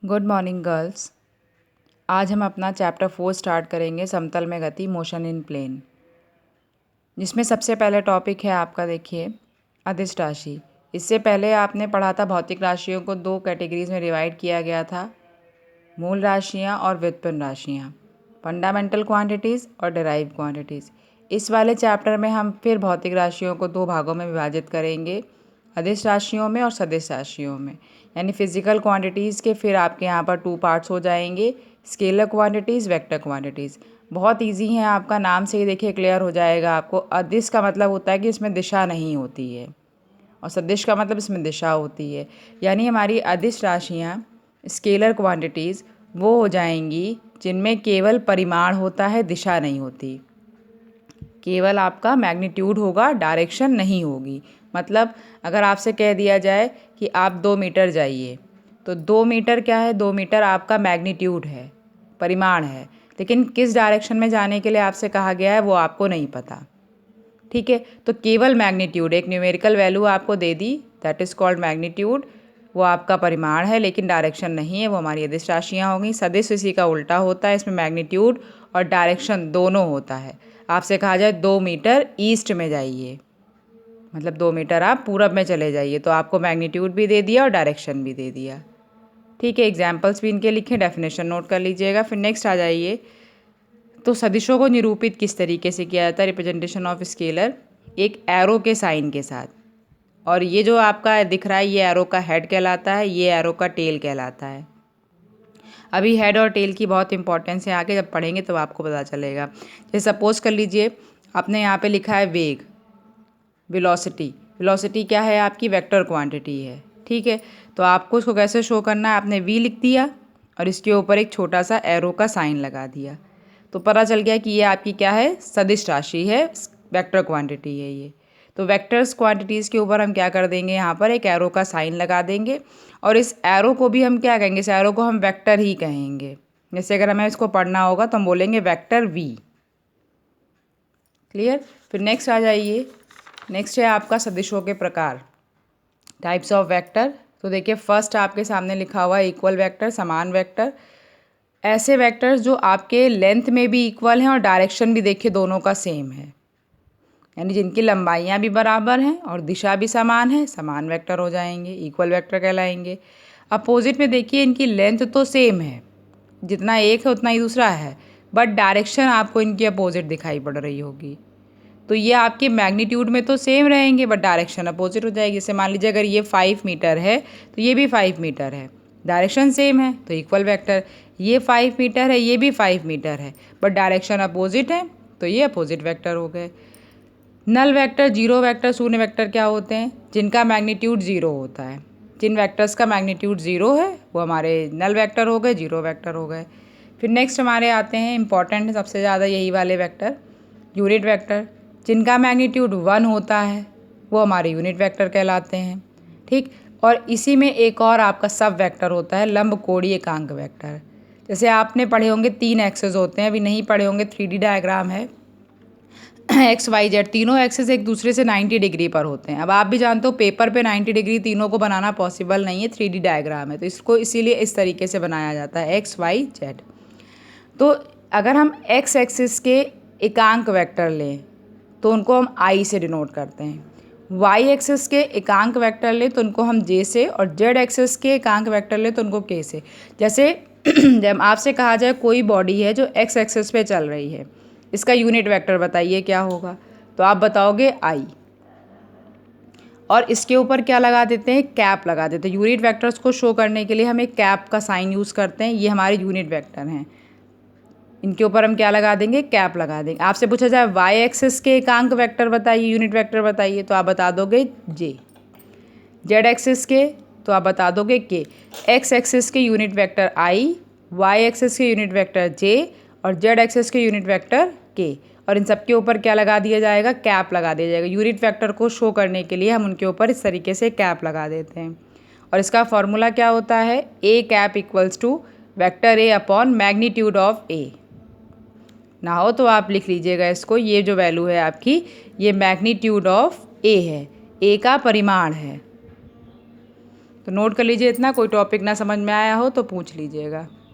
Good morning girls. आज हम अपना चैप्टर 4 स्टार्ट करेंगे, समतल में गति, मोशन इन प्लेन, जिसमें सबसे पहले टॉपिक है आपका, देखिए, अदिश राशि। इससे पहले आपने पढ़ा था भौतिक राशियों को दो कैटेगरीज में डिवाइड किया गया था, मूल राशियाँ और व्युत्पन्न राशियाँ, फंडामेंटल क्वांटिटीज़ और डिराइव क्वांटिटीज़। इस वाले चैप्टर में हम फिर भौतिक राशियों को दो भागों में विभाजित करेंगे, अदिश राशियों में और सदिश राशियों में। यानी फिजिकल क्वांटिटीज़ के फिर आपके यहाँ पर 2 पार्ट्स हो जाएंगे, स्केलर क्वांटिटीज़, वेक्टर क्वांटिटीज़। बहुत इजी है, आपका नाम से ही देखिए क्लियर हो जाएगा आपको। अदिश का मतलब होता है कि इसमें दिशा नहीं होती है, और सदिश का मतलब इसमें दिशा होती है। यानी हमारी अदिश राशियाँ, स्केलर क्वांटिटीज़, वो हो जाएंगी जिनमें केवल परिमाण होता है, दिशा नहीं होती। केवल आपका मैग्नीट्यूड होगा, डायरेक्शन नहीं होगी। मतलब अगर आपसे कह दिया जाए कि आप 2 मीटर जाइए, तो 2 मीटर क्या है? 2 मीटर आपका मैग्नीट्यूड है, परिमाण है, लेकिन किस डायरेक्शन में जाने के लिए आपसे कहा गया है वो आपको नहीं पता। ठीक है, तो केवल मैग्नीट्यूड, एक न्यूमेरिकल वैल्यू आपको दे दी, दैट इज़ कॉल्ड मैग्नीट्यूड, वो आपका परिमाण है लेकिन डायरेक्शन नहीं है, वो हमारी अदिश राशियाँ हो गई। सदिश इसी का उल्टा होता है, इसमें मैग्नीट्यूड और डायरेक्शन दोनों होता है। आपसे कहा जाए 2 मीटर ईस्ट में जाइए, मतलब 2 मीटर आप पूरब में चले जाइए, तो आपको मैग्नीट्यूड भी दे दिया और डायरेक्शन भी दे दिया। ठीक है, एग्जाम्पल्स भी इनके लिखे, डेफिनेशन नोट कर लीजिएगा। फिर नेक्स्ट आ जाइए, तो सदिशों को निरूपित किस तरीके से किया जाता है? रिप्रेजेंटेशन ऑफ स्केलर, एक एरो के साइन के साथ। और ये जो आपका दिख रहा है, ये एरो का हेड कहलाता है, ये एरो का टेल कहलाता है। अभी हेड और टेल की बहुत इंपॉर्टेंस है, आगे जब पढ़ेंगे तो आपको पता चलेगा। जैसे सपोज कर लीजिए, आपने यहाँ पे लिखा है वेग, वेलोसिटी। वेलोसिटी क्या है? आपकी वेक्टर क्वांटिटी है। ठीक है, तो आपको इसको कैसे शो करना है? आपने वी लिख दिया और इसके ऊपर एक छोटा सा एरो का साइन लगा दिया, तो पता चल गया कि ये आपकी क्या है? सदिश राशि है, वेक्टर क्वांटिटी है ये। तो वेक्टर्स क्वांटिटीज़ के ऊपर हम क्या कर देंगे? यहाँ पर एक एरो का साइन लगा देंगे, और इस एरो को भी हम क्या कहेंगे? इस एरो को हम वेक्टर ही कहेंगे। जैसे अगर हमें इसको पढ़ना होगा तो हम बोलेंगे वेक्टर वी। क्लियर? फिर नेक्स्ट आ जाइए, नेक्स्ट है आपका सदिशों के प्रकार, टाइप्स ऑफ वेक्टर। तो देखिए, फर्स्ट आपके सामने लिखा हुआ है इक्वल वेक्टर, समान वेक्टर। ऐसे वेक्टर्स जो आपके लेंथ में भी इक्वल हैं और डायरेक्शन भी देखिए दोनों का सेम है, यानी जिनकी लंबाइयाँ भी बराबर हैं और दिशा भी समान है, समान वेक्टर हो जाएंगे, इक्वल वेक्टर कहलाएंगे। अपोजिट में देखिए, इनकी लेंथ तो सेम है, जितना एक है उतना ही दूसरा है, बट डायरेक्शन आपको इनकी अपोजिट दिखाई पड़ रही होगी। तो ये आपके मैग्नीट्यूड में तो सेम रहेंगे बट डायरेक्शन अपोजिट हो जाएगी। जैसे मान लीजिए अगर ये 5 मीटर है तो ये भी 5 मीटर है, डायरेक्शन सेम है तो इक्वल वेक्टर। ये 5 मीटर है, ये भी 5 मीटर है, बट डायरेक्शन अपोजिट है तो ये अपोजिट वेक्टर हो गए। नल वेक्टर, जीरो वेक्टर, शून्य वेक्टर क्या होते हैं? जिनका मैग्नीट्यूड ज़ीरो होता है। जिन वेक्टर्स का मैग्नीट्यूड ज़ीरो है वो हमारे नल वेक्टर हो गए, जीरो वेक्टर हो गए। फिर नेक्स्ट हमारे आते हैं, इंपॉर्टेंट सबसे ज़्यादा यही वाले वेक्टर, यूनिट वेक्टर। जिनका मैग्नीट्यूड 1 होता है वो हमारे यूनिट वेक्टर कहलाते हैं। ठीक, और इसी में एक और आपका सब वेक्टर होता है, लंब कोणीय एकांक वेक्टर। जैसे आपने पढ़े होंगे 3 एक्सेस होते हैं, अभी नहीं पढ़े होंगे, 3D डायग्राम है, एक्स वाई जेड, तीनों एक्सेस एक दूसरे से 90 डिग्री पर होते हैं। अब आप भी जानते हो पेपर पे 90 डिग्री तीनों को बनाना पॉसिबल नहीं है, 3D डायग्राम है, तो इसको इसीलिए इस तरीके से बनाया जाता है, एक्स वाई जेड। तो अगर हम एक्स एक्सिस के एकांक वेक्टर लें तो उनको हम आई से डिनोट करते हैं, वाई एक्सिस के एकांक वेक्टर लें तो उनको हम जे से, और जेड एक्सिस के एकांक वेक्टर लें तो उनको के से। जैसे जब आपसे कहा जाए कोई बॉडी है जो एक्स एक्सिस पे चल रही है, इसका यूनिट वेक्टर बताइए क्या होगा, तो आप बताओगे आई, और इसके ऊपर क्या लगा देते हैं? कैप लगा देते हैं। यूनिट वेक्टर्स को शो करने के लिए हम एक कैप का साइन यूज़ करते हैं, ये हमारे यूनिट वेक्टर हैं, इनके ऊपर हम क्या लगा देंगे? कैप लगा देंगे। आपसे पूछा जाए वाई एक्सिस के एकांक वेक्टर बताइए, यूनिट वेक्टर बताइए, तो आप बता दोगे जे। जेड एक्सिस के तो आप बता दोगे के। एक्स एक्सिस के यूनिट वेक्टर आई, वाई एक्सिस के यूनिट वेक्टर जे, और जेड एक्सिस के यूनिट वेक्टर के, और इन सब के ऊपर क्या लगा दिया जाएगा? कैप लगा दिया जाएगा। यूनिट वेक्टर को शो करने के लिए हम उनके ऊपर इस तरीके से कैप लगा देते हैं, और इसका फॉर्मूला क्या होता है? A cap equals to vector A upon magnitude of A. ना हो तो आप लिख लीजिएगा इसको, ये जो वैल्यू है आपकी, ये मैग्नीट्यूड ऑफ ए है, ए का परिमाण है। तो नोट कर लीजिए इतना। कोई टॉपिक ना समझ में आया हो तो पूछ लीजिएगा।